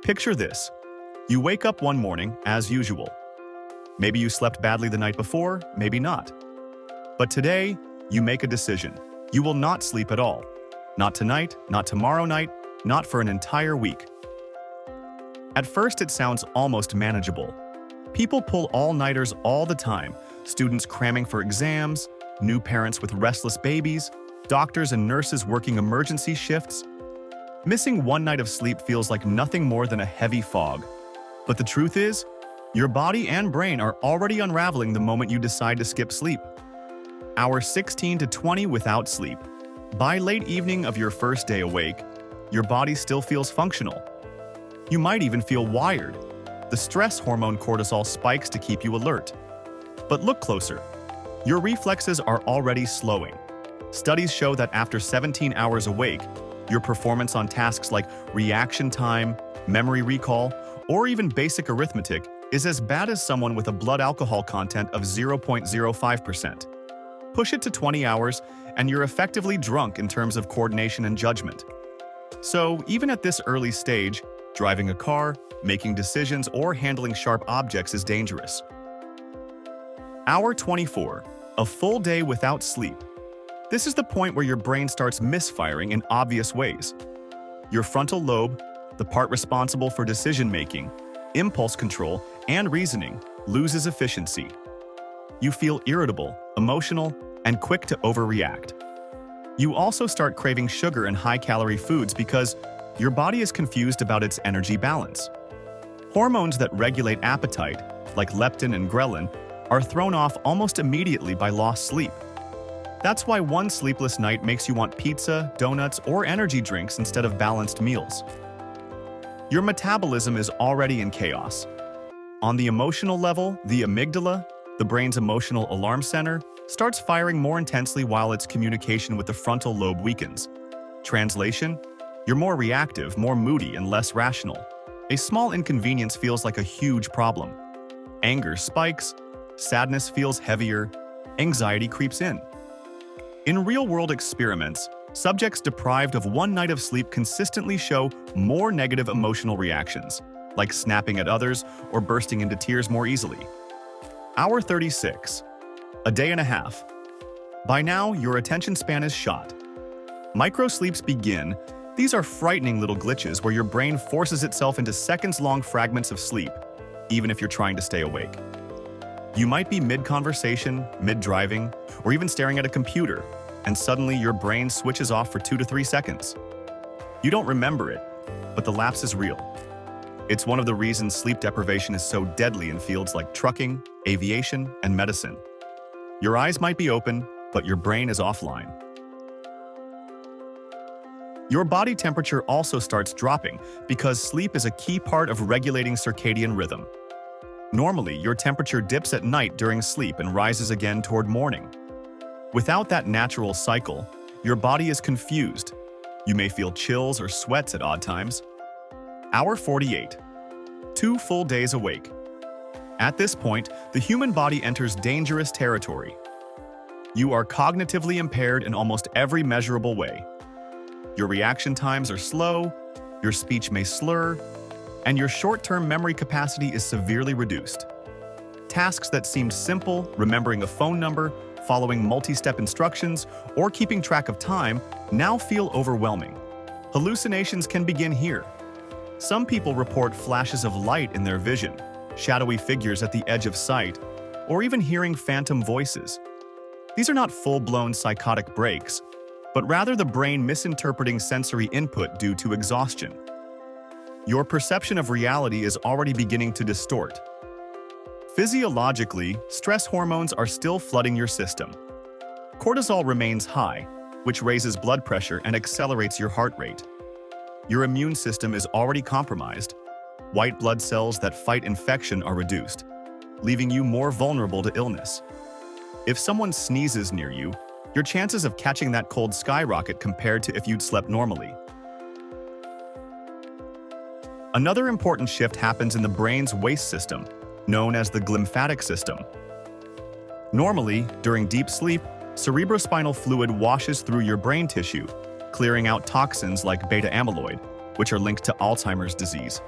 Picture this. You wake up one morning as usual. Maybe you slept badly the night before, maybe not. But today, you make a decision. You will not sleep at all. Not tonight, not tomorrow night, not for an entire week. At first, it sounds almost manageable. People pull all-nighters all the time, students cramming for exams, new parents with restless babies, doctors and nurses working emergency shifts. Missing one night of sleep feels like nothing more than a heavy fog. But the truth is, your body and brain are already unraveling the moment you decide to skip sleep. Hours 16 to 20 without sleep. By late evening of your first day awake, your body still feels functional. You might even feel wired. The stress hormone cortisol spikes to keep you alert. But look closer. Your reflexes are already slowing. Studies show that after 17 hours awake, your performance on tasks like reaction time, memory recall, or even basic arithmetic is as bad as someone with a blood alcohol content of 0.05%. Push it to 20 hours, and you're effectively drunk in terms of coordination and judgment. So, even at this early stage, driving a car, making decisions, or handling sharp objects is dangerous. Hour 24, a full day without sleep. This is the point where your brain starts misfiring in obvious ways. Your frontal lobe, the part responsible for decision-making, impulse control, and reasoning, loses efficiency. You feel irritable, emotional, and quick to overreact. You also start craving sugar and high-calorie foods because your body is confused about its energy balance. Hormones that regulate appetite, like leptin and ghrelin, are thrown off almost immediately by lost sleep. That's why one sleepless night makes you want pizza, donuts, or energy drinks instead of balanced meals. Your metabolism is already in chaos. On the emotional level, the amygdala, the brain's emotional alarm center, starts firing more intensely while its communication with the frontal lobe weakens. Translation: you're more reactive, more moody, and less rational. A small inconvenience feels like a huge problem. Anger spikes, sadness feels heavier, anxiety creeps in. In real-world experiments, subjects deprived of one night of sleep consistently show more negative emotional reactions, like snapping at others or bursting into tears more easily. Hour 36. A day and a half. By now, your attention span is shot. Microsleeps begin. These are frightening little glitches where your brain forces itself into seconds-long fragments of sleep, even if you're trying to stay awake. You might be mid-conversation, mid-driving, or even staring at a computer, and suddenly your brain switches off for 2 to 3 seconds. You don't remember it, but the lapse is real. It's one of the reasons sleep deprivation is so deadly in fields like trucking, aviation, and medicine. Your eyes might be open, but your brain is offline. Your body temperature also starts dropping because sleep is a key part of regulating circadian rhythm. Normally, your temperature dips at night during sleep and rises again toward morning. Without that natural cycle, your body is confused. You may feel chills or sweats at odd times. Hour 48. 2 full days awake. At this point, the human body enters dangerous territory. You are cognitively impaired in almost every measurable way. Your reaction times are slow, your speech may slur, and your short-term memory capacity is severely reduced. Tasks that seemed simple, remembering a phone number, following multi-step instructions, or keeping track of time, now feel overwhelming. Hallucinations can begin here. Some people report flashes of light in their vision, shadowy figures at the edge of sight, or even hearing phantom voices. These are not full-blown psychotic breaks, but rather the brain misinterpreting sensory input due to exhaustion. Your perception of reality is already beginning to distort. Physiologically, stress hormones are still flooding your system. Cortisol remains high, which raises blood pressure and accelerates your heart rate. Your immune system is already compromised. White blood cells that fight infection are reduced, leaving you more vulnerable to illness. If someone sneezes near you, your chances of catching that cold skyrocket compared to if you'd slept normally. Another important shift happens in the brain's waste system, known as the glymphatic system. Normally, during deep sleep, cerebrospinal fluid washes through your brain tissue, clearing out toxins like beta amyloid, which are linked to Alzheimer's disease.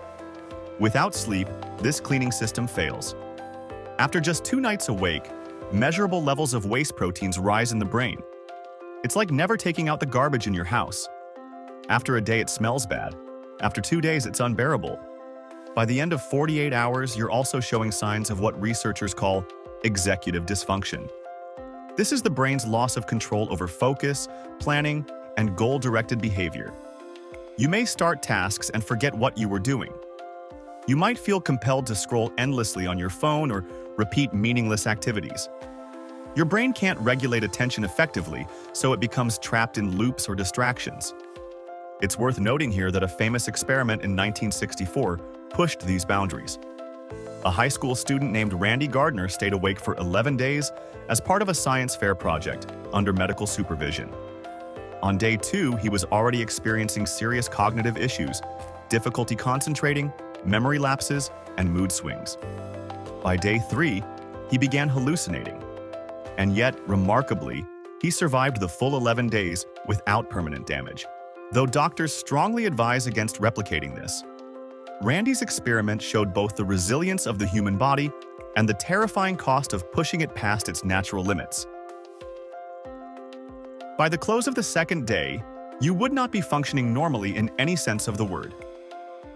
Without sleep, this cleaning system fails. After just 2 nights awake, measurable levels of waste proteins rise in the brain. It's like never taking out the garbage in your house. After a day, it smells bad. After 2 days, it's unbearable. By the end of 48 hours, you're also showing signs of what researchers call executive dysfunction. This is the brain's loss of control over focus, planning, and goal-directed behavior. You may start tasks and forget what you were doing. You might feel compelled to scroll endlessly on your phone or repeat meaningless activities. Your brain can't regulate attention effectively, so it becomes trapped in loops or distractions. It's worth noting here that a famous experiment in 1964 pushed these boundaries. A high school student named Randy Gardner stayed awake for 11 days as part of a science fair project under medical supervision. On day 2, he was already experiencing serious cognitive issues, difficulty concentrating, memory lapses, and mood swings. By day 3, he began hallucinating. And yet, remarkably, he survived the full 11 days without permanent damage, though doctors strongly advise against replicating this. Randy's experiment showed both the resilience of the human body and the terrifying cost of pushing it past its natural limits. By the close of the second day, you would not be functioning normally in any sense of the word.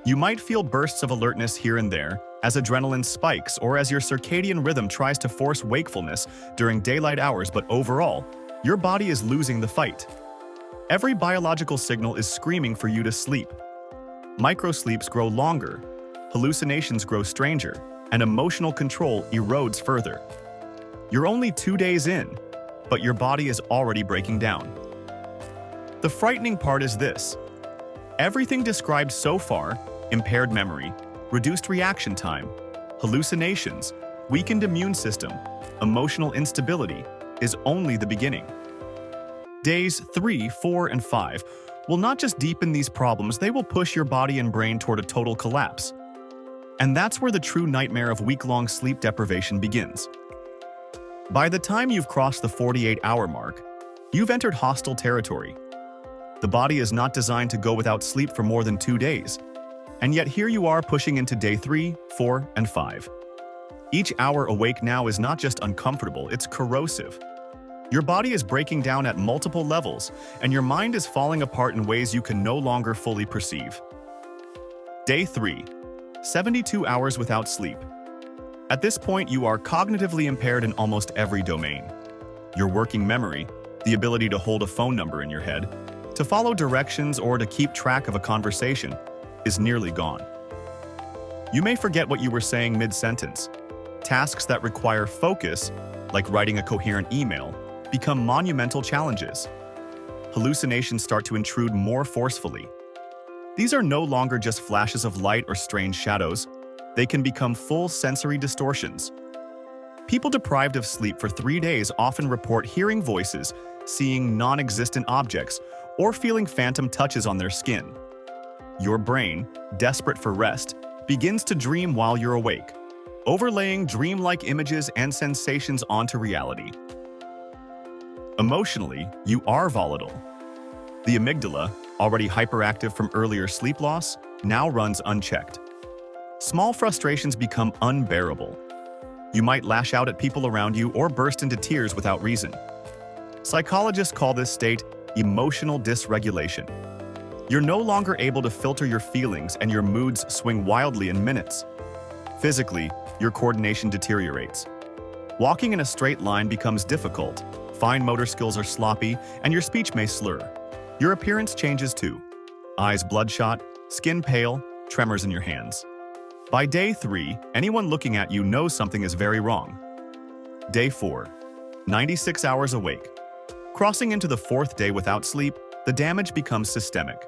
You might feel bursts of alertness here and there as adrenaline spikes or as your circadian rhythm tries to force wakefulness during daylight hours, but overall, your body is losing the fight. Every biological signal is screaming for you to sleep. Microsleeps grow longer, hallucinations grow stranger, and emotional control erodes further. You're only 2 days in, but your body is already breaking down. The frightening part is this. Everything described so far, impaired memory, reduced reaction time, hallucinations, weakened immune system, emotional instability, is only the beginning. Days 3, 4, and 5 will not just deepen these problems, they will push your body and brain toward a total collapse. And that's where the true nightmare of week-long sleep deprivation begins. By the time you've crossed the 48-hour mark, you've entered hostile territory. The body is not designed to go without sleep for more than 2 days. And yet here you are pushing into day 3, 4, and 5. Each hour awake now is not just uncomfortable, it's corrosive. Your body is breaking down at multiple levels, and your mind is falling apart in ways you can no longer fully perceive. Day 3. 72 hours without sleep. At this point, you are cognitively impaired in almost every domain. Your working memory, the ability to hold a phone number in your head, to follow directions or to keep track of a conversation, is nearly gone. You may forget what you were saying mid-sentence. Tasks that require focus, like writing a coherent email, become monumental challenges. Hallucinations start to intrude more forcefully. These are no longer just flashes of light or strange shadows. They can become full sensory distortions. People deprived of sleep for 3 days often report hearing voices, seeing non-existent objects, or feeling phantom touches on their skin. Your brain, desperate for rest, begins to dream while you're awake, overlaying dreamlike images and sensations onto reality. Emotionally, you are volatile. The amygdala, already hyperactive from earlier sleep loss, now runs unchecked. Small frustrations become unbearable. You might lash out at people around you or burst into tears without reason. Psychologists call this state emotional dysregulation. You're no longer able to filter your feelings and your moods swing wildly in minutes. Physically, your coordination deteriorates. Walking in a straight line becomes difficult, fine motor skills are sloppy, and your speech may slur. Your appearance changes too. Eyes bloodshot, skin pale, tremors in your hands. By day 3, anyone looking at you knows something is very wrong. Day 4. 96 hours awake. Crossing into the 4th day without sleep, the damage becomes systemic.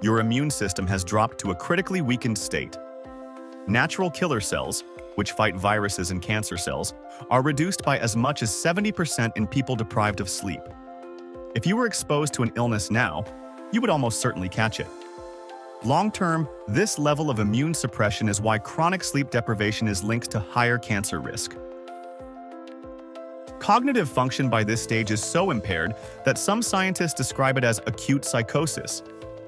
Your immune system has dropped to a critically weakened state. Natural killer cells, which fight viruses and cancer cells, are reduced by as much as 70% in people deprived of sleep. If you were exposed to an illness now, you would almost certainly catch it. Long-term, this level of immune suppression is why chronic sleep deprivation is linked to higher cancer risk. Cognitive function by this stage is so impaired that some scientists describe it as acute psychosis.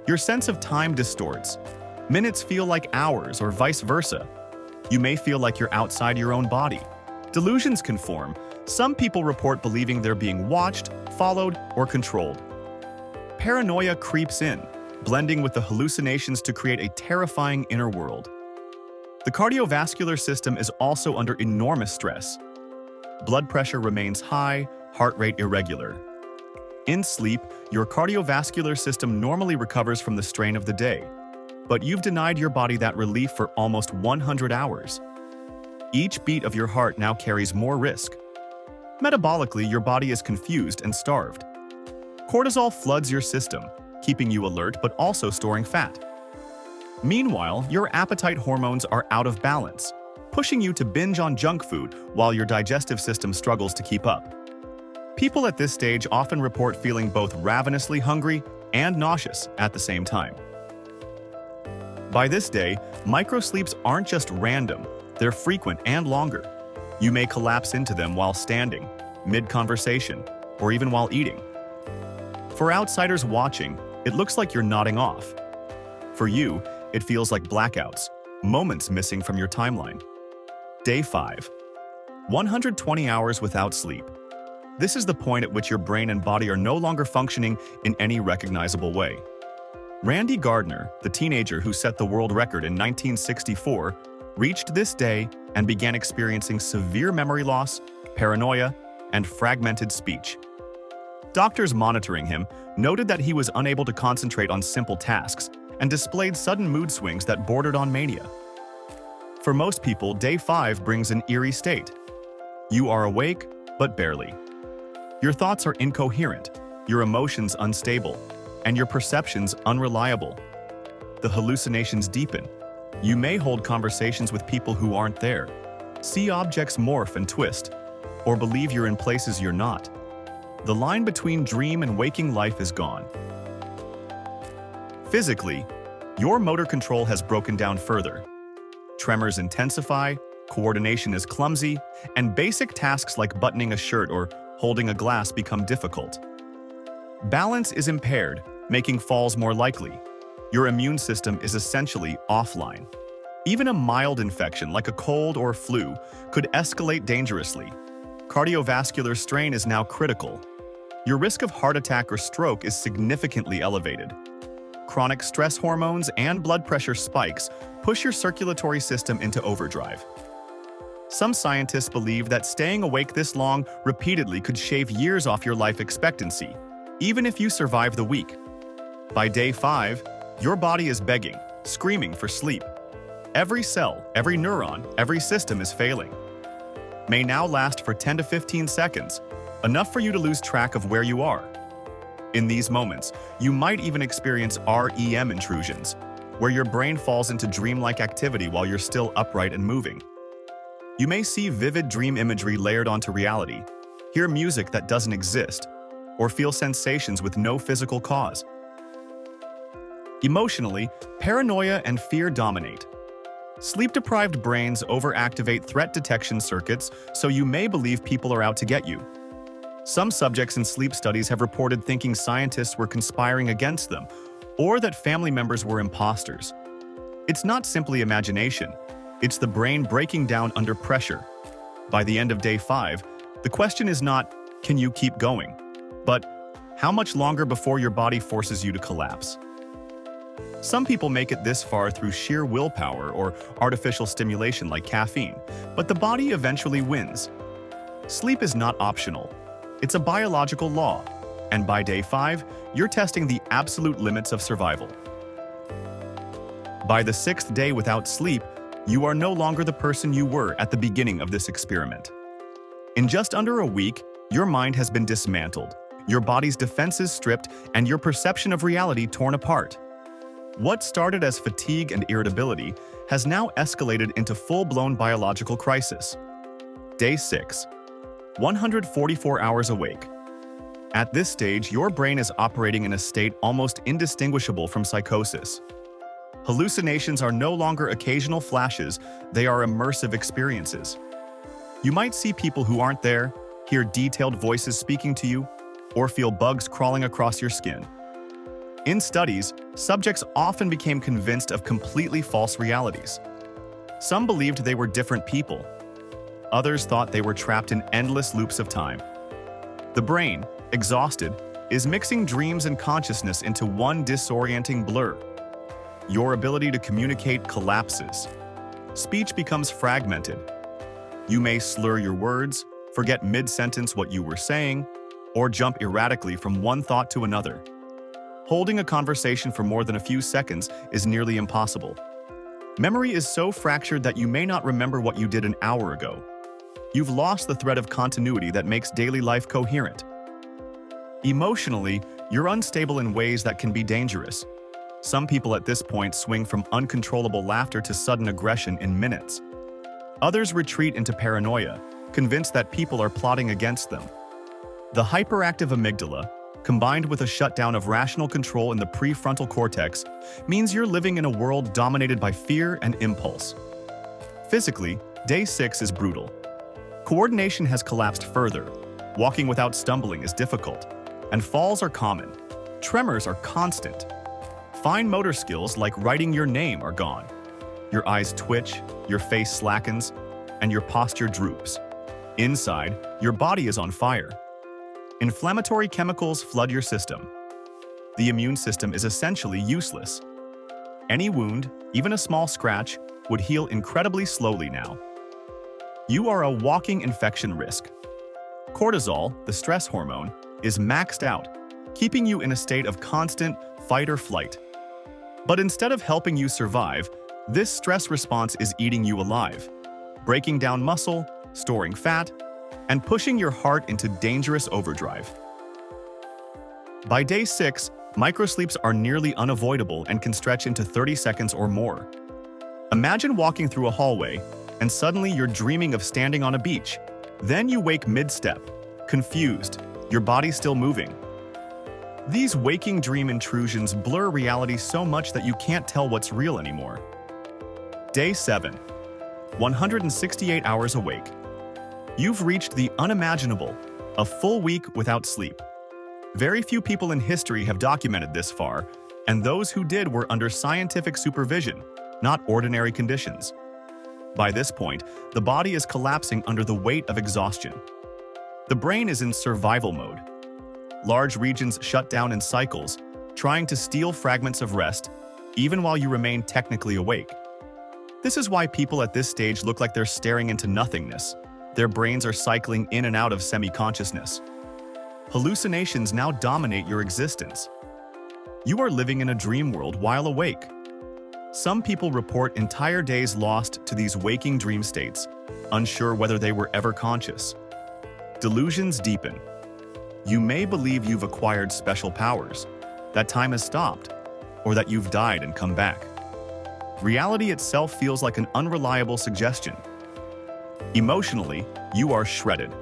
Your sense of time distorts. Minutes feel like hours or vice versa. You may feel like you're outside your own body. Delusions can form. Some people report believing they're being watched, followed, or controlled. Paranoia creeps in, blending with the hallucinations to create a terrifying inner world. The cardiovascular system is also under enormous stress. Blood pressure remains high, heart rate irregular. In sleep, your cardiovascular system normally recovers from the strain of the day, but you've denied your body that relief for almost 100 hours. Each beat of your heart now carries more risk. Metabolically, your body is confused and starved. Cortisol floods your system, keeping you alert but also storing fat. Meanwhile, your appetite hormones are out of balance, pushing you to binge on junk food while your digestive system struggles to keep up. People at this stage often report feeling both ravenously hungry and nauseous at the same time. By this day, microsleeps aren't just random, they're frequent and longer. You may collapse into them while standing, mid-conversation, or even while eating. For outsiders watching, it looks like you're nodding off. For you, it feels like blackouts, moments missing from your timeline. Day 5. 120 hours without sleep. This is the point at which your brain and body are no longer functioning in any recognizable way. Randy Gardner, the teenager who set the world record in 1964, reached this day and began experiencing severe memory loss, paranoia, and fragmented speech. Doctors monitoring him noted that he was unable to concentrate on simple tasks and displayed sudden mood swings that bordered on mania. For most people, day 5 brings an eerie state. You are awake, but barely. Your thoughts are incoherent, your emotions unstable, and your perceptions unreliable. The hallucinations deepen. You may hold conversations with people who aren't there, see objects morph and twist, or believe you're in places you're not. The line between dream and waking life is gone. Physically, your motor control has broken down further. Tremors intensify, coordination is clumsy, and basic tasks like buttoning a shirt or holding a glass become difficult. Balance is impaired, making falls more likely. Your immune system is essentially offline. Even a mild infection like a cold or flu could escalate dangerously. Cardiovascular strain is now critical. Your risk of heart attack or stroke is significantly elevated. Chronic stress hormones and blood pressure spikes push your circulatory system into overdrive. Some scientists believe that staying awake this long repeatedly could shave years off your life expectancy, even if you survive the week. By day 5, your body is begging, screaming for sleep. Every cell, every neuron, every system is failing. May now last for 10 to 15 seconds, enough for you to lose track of where you are. In these moments, you might even experience REM intrusions, where your brain falls into dreamlike activity while you're still upright and moving. You may see vivid dream imagery layered onto reality, hear music that doesn't exist, or feel sensations with no physical cause. Emotionally, paranoia and fear dominate. Sleep-deprived brains overactivate threat detection circuits, so you may believe people are out to get you. Some subjects in sleep studies have reported thinking scientists were conspiring against them, or that family members were imposters. It's not simply imagination. It's the brain breaking down under pressure. By the end of day 5, the question is not, can you keep going? But, how much longer before your body forces you to collapse? Some people make it this far through sheer willpower or artificial stimulation like caffeine, but the body eventually wins. Sleep is not optional. It's a biological law, and by day 5, you're testing the absolute limits of survival. By the 6th day without sleep, you are no longer the person you were at the beginning of this experiment. In just under a week, your mind has been dismantled, your body's defenses stripped, and your perception of reality torn apart. What started as fatigue and irritability has now escalated into full-blown biological crisis. Day 6. 144 hours awake. At this stage, your brain is operating in a state almost indistinguishable from psychosis. Hallucinations are no longer occasional flashes, they are immersive experiences. You might see people who aren't there, hear detailed voices speaking to you, or feel bugs crawling across your skin. In studies, subjects often became convinced of completely false realities. Some believed they were different people. Others thought they were trapped in endless loops of time. The brain, exhausted, is mixing dreams and consciousness into one disorienting blur. Your ability to communicate collapses. Speech becomes fragmented. You may slur your words, forget mid-sentence what you were saying, or jump erratically from one thought to another. Holding a conversation for more than a few seconds is nearly impossible. Memory is so fractured that you may not remember what you did an hour ago. You've lost the thread of continuity that makes daily life coherent. Emotionally, you're unstable in ways that can be dangerous. Some people at this point swing from uncontrollable laughter to sudden aggression in minutes. Others retreat into paranoia, convinced that people are plotting against them. The hyperactive amygdala, combined with a shutdown of rational control in the prefrontal cortex, means you're living in a world dominated by fear and impulse. Physically, day 6 is brutal. Coordination has collapsed further. Walking without stumbling is difficult, and falls are common. Tremors are constant. Fine motor skills like writing your name are gone. Your eyes twitch, your face slackens, and your posture droops. Inside, your body is on fire. Inflammatory chemicals flood your system. The immune system is essentially useless. Any wound, even a small scratch, would heal incredibly slowly now. You are a walking infection risk. Cortisol, the stress hormone, is maxed out, keeping you in a state of constant fight or flight. But instead of helping you survive, this stress response is eating you alive, breaking down muscle, storing fat, and pushing your heart into dangerous overdrive. By day 6, microsleeps are nearly unavoidable and can stretch into 30 seconds or more. Imagine walking through a hallway, and suddenly you're dreaming of standing on a beach. Then you wake mid-step, confused, your body still moving. These waking dream intrusions blur reality so much that you can't tell what's real anymore. Day 7. 168 hours awake. You've reached the unimaginable, a full week without sleep. Very few people in history have documented this far, and those who did were under scientific supervision, not ordinary conditions. By this point, the body is collapsing under the weight of exhaustion. The brain is in survival mode. Large regions shut down in cycles, trying to steal fragments of rest, even while you remain technically awake. This is why people at this stage look like they're staring into nothingness. Their brains are cycling in and out of semi-consciousness. Hallucinations now dominate your existence. You are living in a dream world while awake. Some people report entire days lost to these waking dream states, unsure whether they were ever conscious. Delusions deepen. You may believe you've acquired special powers, that time has stopped, or that you've died and come back. Reality itself feels like an unreliable suggestion. Emotionally, you are shredded.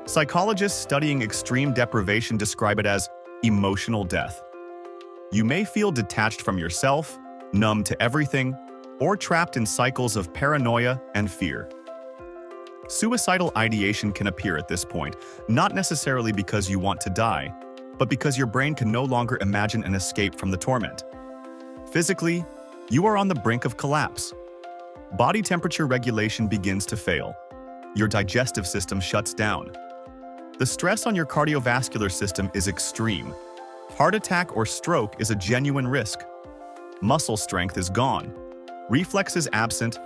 Psychologists studying extreme deprivation describe it as emotional death. You may feel detached from yourself, numb to everything, or trapped in cycles of paranoia and fear. Suicidal ideation can appear at this point, not necessarily because you want to die, but because your brain can no longer imagine an escape from the torment. Physically, you are on the brink of collapse. Body temperature regulation begins to fail. Your digestive system shuts down. The stress on your cardiovascular system is extreme. Heart attack or stroke is a genuine risk. Muscle strength is gone. Reflexes absent,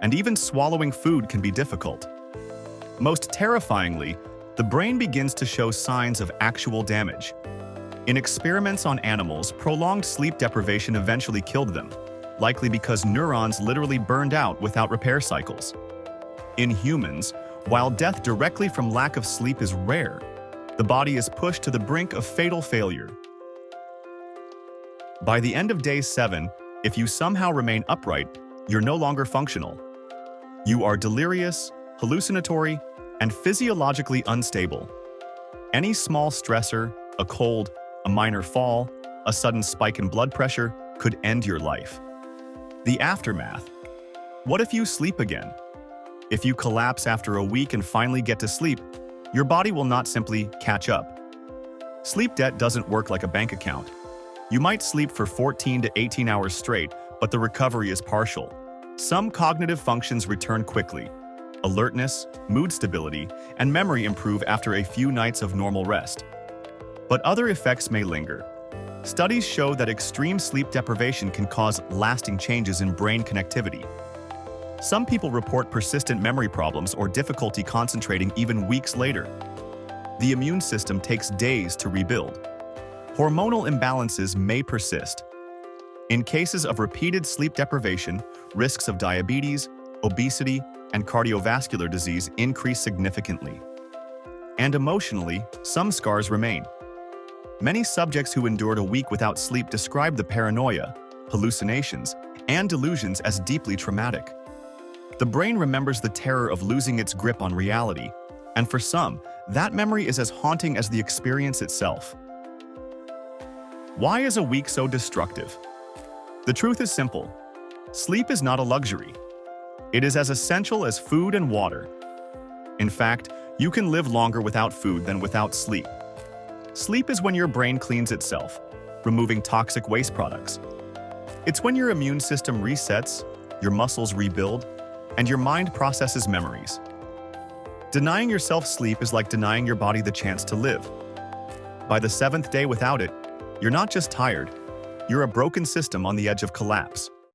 and even swallowing food can be difficult. Most terrifyingly, the brain begins to show signs of actual damage. In experiments on animals, prolonged sleep deprivation eventually killed them, likely because neurons literally burned out without repair cycles. In humans, while death directly from lack of sleep is rare, the body is pushed to the brink of fatal failure. By the end of day 7, if you somehow remain upright, you're no longer functional. You are delirious, hallucinatory, and physiologically unstable. Any small stressor, a cold, a minor fall, a sudden spike in blood pressure could end your life. The aftermath. What if you sleep again? If you collapse after a week and finally get to sleep, your body will not simply catch up. Sleep debt doesn't work like a bank account. You might sleep for 14 to 18 hours straight, but the recovery is partial. Some cognitive functions return quickly. Alertness, mood stability, and memory improve after a few nights of normal rest. But other effects may linger. Studies show that extreme sleep deprivation can cause lasting changes in brain connectivity. Some people report persistent memory problems or difficulty concentrating even weeks later. The immune system takes days to rebuild. Hormonal imbalances may persist. In cases of repeated sleep deprivation, risks of diabetes, obesity, and cardiovascular disease increase significantly. And emotionally, some scars remain. Many subjects who endured a week without sleep describe the paranoia, hallucinations, and delusions as deeply traumatic. The brain remembers the terror of losing its grip on reality, and for some, that memory is as haunting as the experience itself. Why is a week so destructive? The truth is simple. Sleep is not a luxury. It is as essential as food and water. In fact, you can live longer without food than without sleep. Sleep is when your brain cleans itself, removing toxic waste products. It's when your immune system resets, your muscles rebuild, and your mind processes memories. Denying yourself sleep is like denying your body the chance to live. By the 7th day without it, you're not just tired, you're a broken system on the edge of collapse.